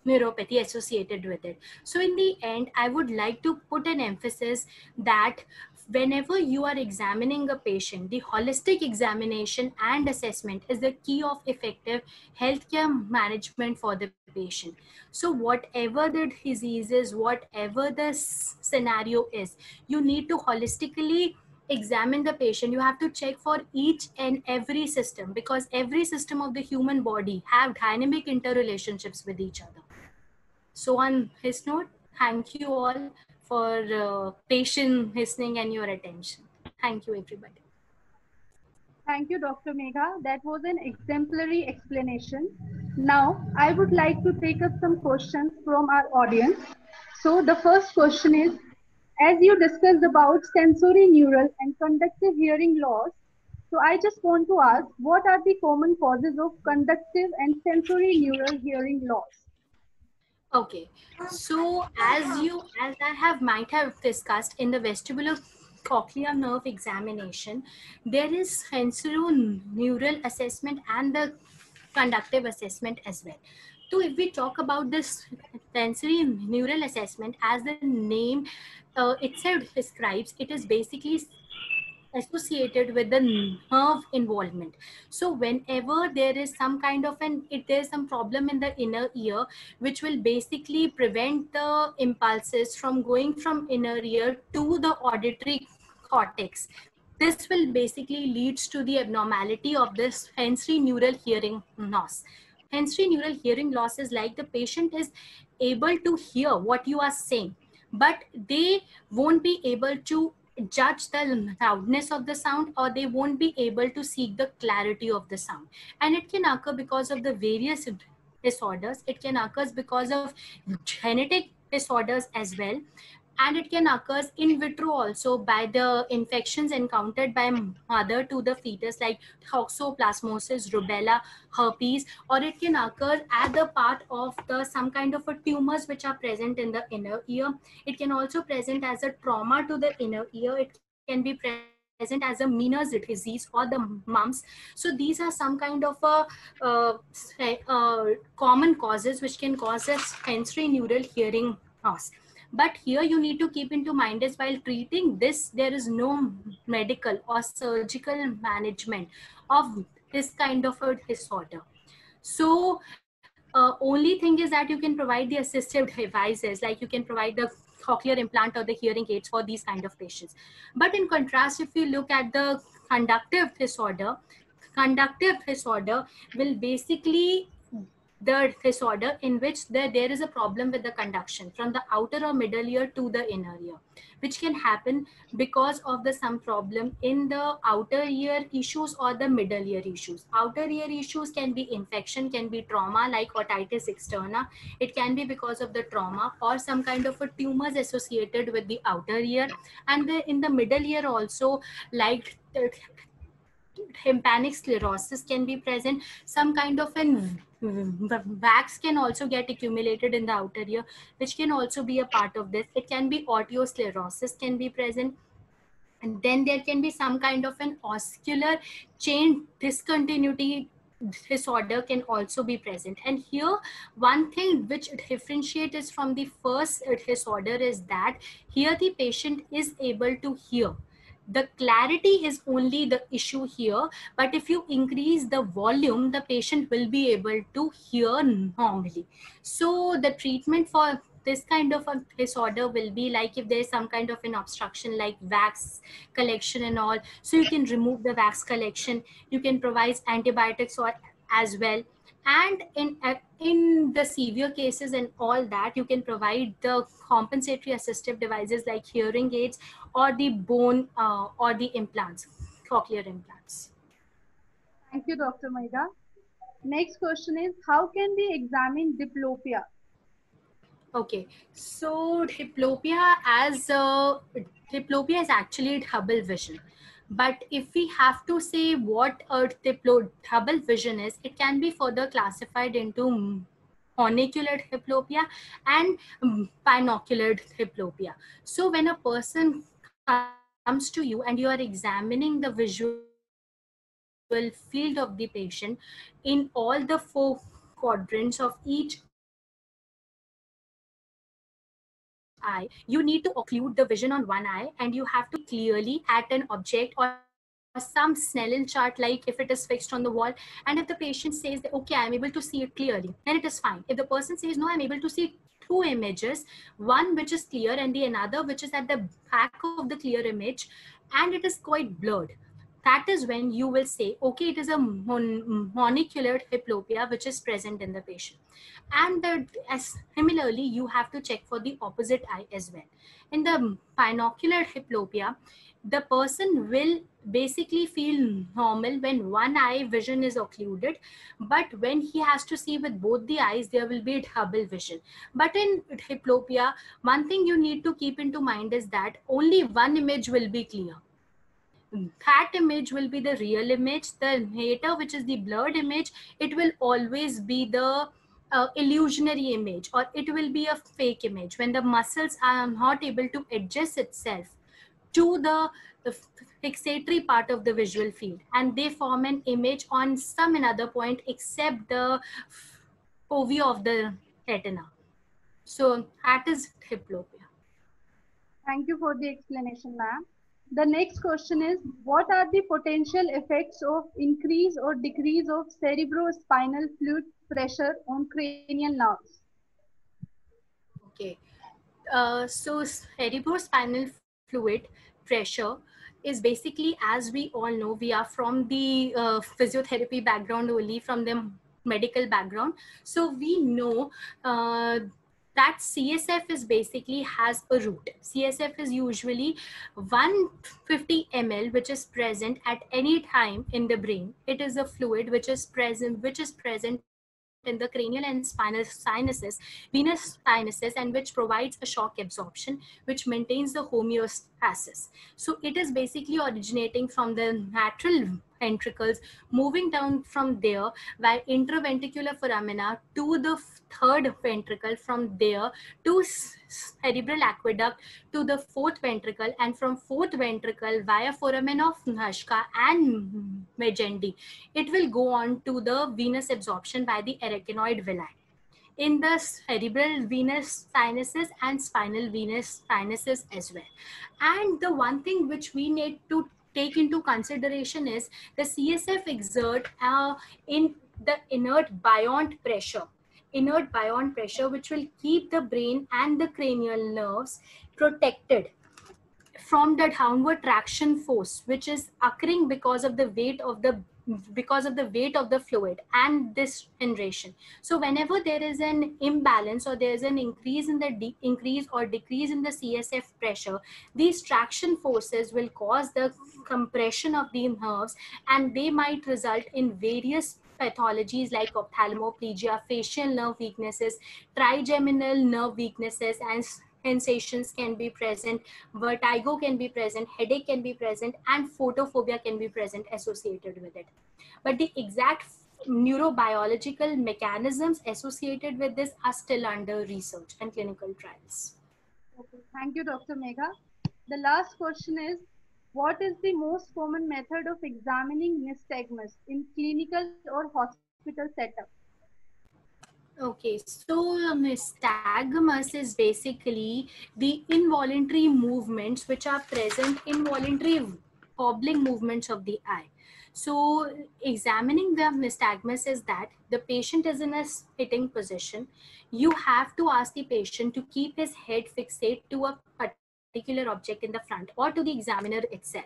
neuropathy associated with it. So in the end, I would like to put an emphasis that whenever you are examining a patient, the holistic examination and assessment is the key of effective healthcare management for the patient. So whatever the disease is, whatever the scenario is, you need to holistically examine the patient. You have to check for each and every system, because every system of the human body have dynamic interrelationships with each other. So on his note, thank you all for patient listening and your attention. Thank you, everybody. Thank you, Dr. Megha. That was an exemplary explanation. Now, I would like to take up some questions from our audience. So the first question is, as you discussed about sensory neural and conductive hearing loss, so I just want to ask, what are the common causes of conductive and sensory neural hearing loss? Okay, so as I might have discussed in the vestibular cochlear nerve examination, there is sensorineural assessment and the conductive assessment as well. So if we talk about this sensory neural assessment, as the name itself describes, it is basically associated with the nerve involvement. So whenever there is some kind of there's some problem in the inner ear, which will basically prevent the impulses from going from inner ear to the auditory cortex, this will basically leads to the abnormality of this sensory neural hearing loss. Sensory neural hearing loss is like the patient is able to hear what you are saying, but they won't be able to judge the loudness of the sound, or they won't be able to seek the clarity of the sound. And it can occur because of the various disorders. It can occur because of genetic disorders as well, and it can occur in vitro also by the infections encountered by mother to the fetus, like toxoplasmosis, rubella, herpes, or it can occur as a part of the some kind of a tumors which are present in the inner ear. It can also present as a trauma to the inner ear. It can be present as a Meniere's disease or the mumps. So these are some kind of common causes which can cause a sensory neural hearing loss. But here you need to keep into mind is, while treating this, there is no medical or surgical management of this kind of a disorder. So only thing is that you can provide the assistive devices, like you can provide the cochlear implant or the hearing aids for these kind of patients. But in contrast, if you look at the conductive disorder will basically the disorder in which there is a problem with the conduction from the outer or middle ear to the inner ear, which can happen because of the some problem in the outer ear issues or the middle ear issues. Outer ear issues can be infection, can be trauma like otitis externa. It can be because of the trauma or some kind of a tumors associated with the outer ear. And in the middle ear also, like tympanic sclerosis can be present. Some kind of an wax can also get accumulated in the outer ear, which can also be a part of this. It can be osteosclerosis can be present. And then there can be some kind of an oscular chain discontinuity disorder can also be present. And here one thing which differentiates from the first disorder is that here the patient is able to hear. The clarity is only the issue here, but if you increase the volume, the patient will be able to hear normally. So the treatment for this kind of a disorder will be like if there is some kind of an obstruction like wax collection and all, so you can remove the wax collection, you can provide antibiotics or as well. And in the severe cases and all that, you can provide the compensatory assistive devices like hearing aids or the bone or the implants, cochlear implants. Thank you, Dr. Megha. Next question is, how can we examine diplopia? Okay, so diplopia is actually double vision. But if we have to say what a double vision is, it can be further classified into monocular diplopia and binocular diplopia. So when a person comes to you and you are examining the visual field of the patient in all the four quadrants of each eye, you need to occlude the vision on one eye and you have to clearly at an object or some Snellen chart, like if it is fixed on the wall. And if the patient says that, okay, I'm able to see it clearly, then it is fine. If the person says, no, I'm able to see two images, one which is clear and the another which is at the back of the clear image and it is quite blurred, that is when you will say, okay, it is a monocular diplopia which is present in the patient. And similarly, you have to check for the opposite eye as well. In the binocular diplopia, the person will basically feel normal when one eye vision is occluded, but when he has to see with both the eyes, there will be double vision. But in diplopia, one thing you need to keep into mind is that only one image will be clear. That image will be the real image. The later, which is the blurred image, it will always be the illusionary image, or it will be a fake image when the muscles are not able to adjust itself to the fixatory part of the visual field, and they form an image on some another point except the fovea of the retina. So that is diplopia. Thank you for the explanation, ma'am. The next question is, what are the potential effects of increase or decrease of cerebrospinal fluid pressure on cranial nerves? Okay, so cerebrospinal fluid pressure is basically, as we all know, we are from the physiotherapy background only, from the medical background. So we know that CSF is basically has a root. CSF is usually 150 ml, which is present at any time in the brain. It is a fluid which is present in the cranial and spinal sinuses, venous sinuses, and which provides a shock absorption, which maintains the homeostasis. So it is basically originating from the natural ventricles, moving down from there by intraventricular foramina to the third ventricle, from there to cerebral aqueduct to the fourth ventricle, and from fourth ventricle via foramen of Nashka and Magendie, it will go on to the venous absorption by the arachnoid villi in the cerebral venous sinuses and spinal venous sinuses as well. And the one thing which we need to take into consideration is the CSF exert in the inert buoyant pressure inert pion pressure, which will keep the brain and the cranial nerves protected from the downward traction force which is occurring because of the weight of the fluid and this generation. So whenever there is an imbalance or there is an increase in the increase or decrease in the CSF pressure, these traction forces will cause the compression of the nerves, and they might result in various pathologies like ophthalmoplegia, facial nerve weaknesses, trigeminal nerve weaknesses, and sensations can be present, vertigo can be present, headache can be present, and photophobia can be present associated with it. But the exact neurobiological mechanisms associated with this are still under research and clinical trials. Okay. Thank you, Dr. Megha. The last question is, what is the most common method of examining nystagmus in clinical or hospital setup? Okay, so nystagmus is basically the involuntary movements which are present, involuntary wobbling movements of the eye. So examining the nystagmus is that the patient is in a sitting position. You have to ask the patient to keep his head fixate to a particular object in the front or to the examiner itself,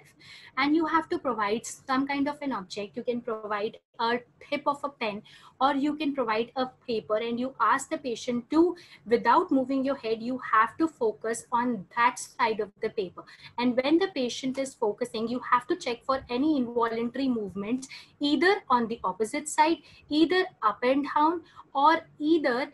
and you have to provide some kind of an object. You can provide a tip of a pen, or you can provide a paper, and you ask the patient to, without moving your head, you have to focus on that side of the paper. And when the patient is focusing, you have to check for any involuntary movements, either on the opposite side, either up and down, or either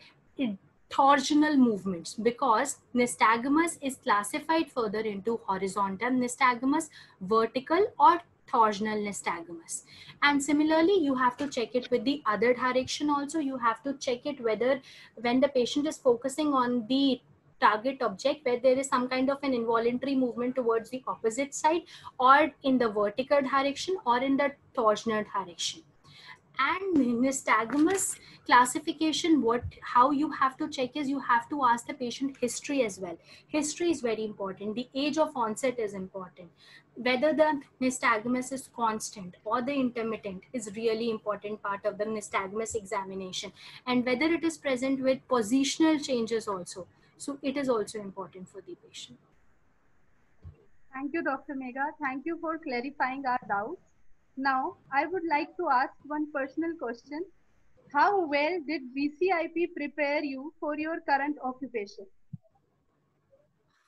torsional movements, because nystagmus is classified further into horizontal nystagmus, vertical, or torsional nystagmus. And similarly, you have to check it with the other direction also. You have to check it whether when the patient is focusing on the target object, where there is some kind of an involuntary movement towards the opposite side, or in the vertical direction, or in the torsional direction. And nystagmus classification, how you have to check is, you have to ask the patient history as well. History is very important. The age of onset is important. Whether the nystagmus is constant or the intermittent is really important part of the nystagmus examination, and whether it is present with positional changes also. So it is also important for the patient. Thank you, Dr. Megha. Thank you for clarifying our doubts. Now, I would like to ask one personal question. How well did BCIP prepare you for your current occupation?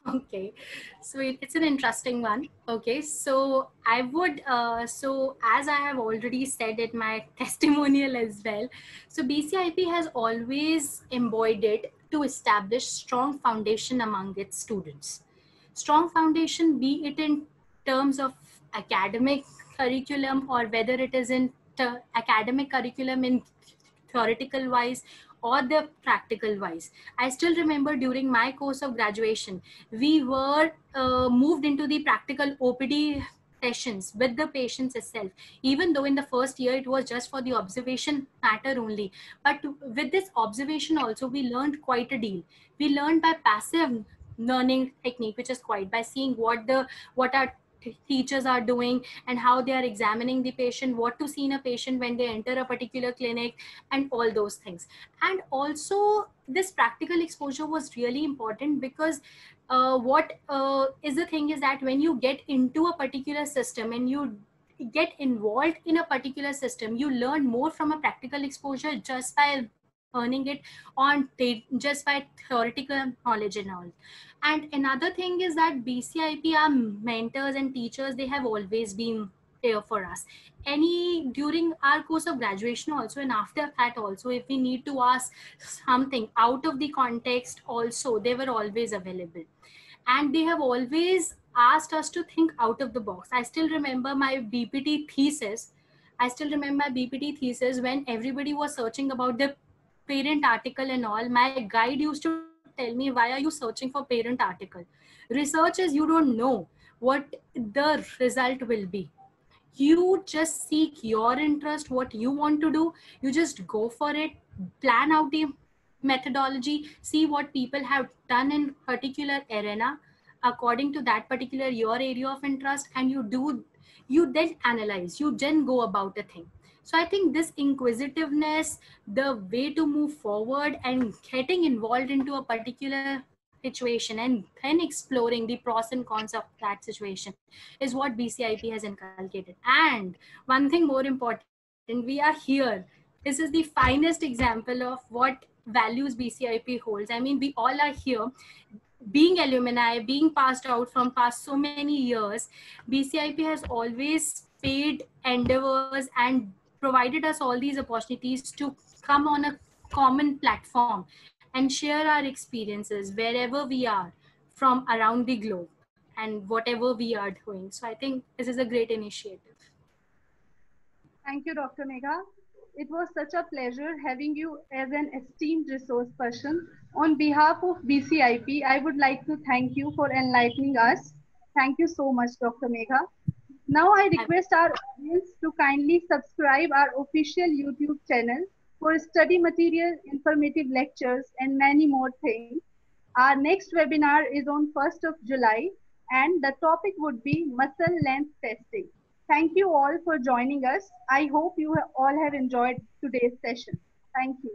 Okay, so it's an interesting one. Okay, so I would, so as I have already said in my testimonial as well, so BCIP has always embodied to establish strong foundation among its students. Strong foundation, be it in terms of academic curriculum, or whether it is in academic curriculum in theoretical wise or the practical wise. I still remember during my course of graduation, we were moved into the practical OPD sessions with the patients itself, even though in the first year it was just for the observation matter only. But with this observation also, we learned quite a deal. We learned by passive learning technique, which is quite by seeing what our teachers are doing and how they are examining the patient, what to see in a patient when they enter a particular clinic, and all those things. And also this practical exposure was really important, because what is the thing is that when you get into a particular system and you get involved in a particular system, you learn more from a practical exposure just by earning it on just by theoretical knowledge and all. And another thing is that BCIP, our mentors and teachers, they have always been there for us. During our course of graduation also, and after that also, if we need to ask something out of the context also, they were always available. And they have always asked us to think out of the box. I still remember my BPT thesis. When everybody was searching about the parent article and all. My guide used to tell me, why are you searching for parent article? Research is, you don't know what the result will be. You just seek your interest, what you want to do. You just go for it, plan out the methodology, see what people have done in particular arena according to that particular your area of interest, and you then analyze, you then go about the thing. So I think this inquisitiveness, the way to move forward and getting involved into a particular situation and then exploring the pros and cons of that situation is what BCIP has inculcated. And one thing more important, we are here. This is the finest example of what values BCIP holds. I mean, we all are here being alumni, being passed out from past so many years. BCIP has always paid endeavors and provided us all these opportunities to come on a common platform and share our experiences wherever we are from around the globe and whatever we are doing. So I think this is a great initiative. Thank you, Dr. Megha. It was such a pleasure having you as an esteemed resource person. On behalf of BCIP, I would like to thank you for enlightening us. Thank you so much, Dr. Megha. Now I request our audience to kindly subscribe our official YouTube channel for study material, informative lectures, and many more things. Our next webinar is on 1st of July, and the topic would be muscle length testing. Thank you all for joining us. I hope you all have enjoyed today's session. Thank you.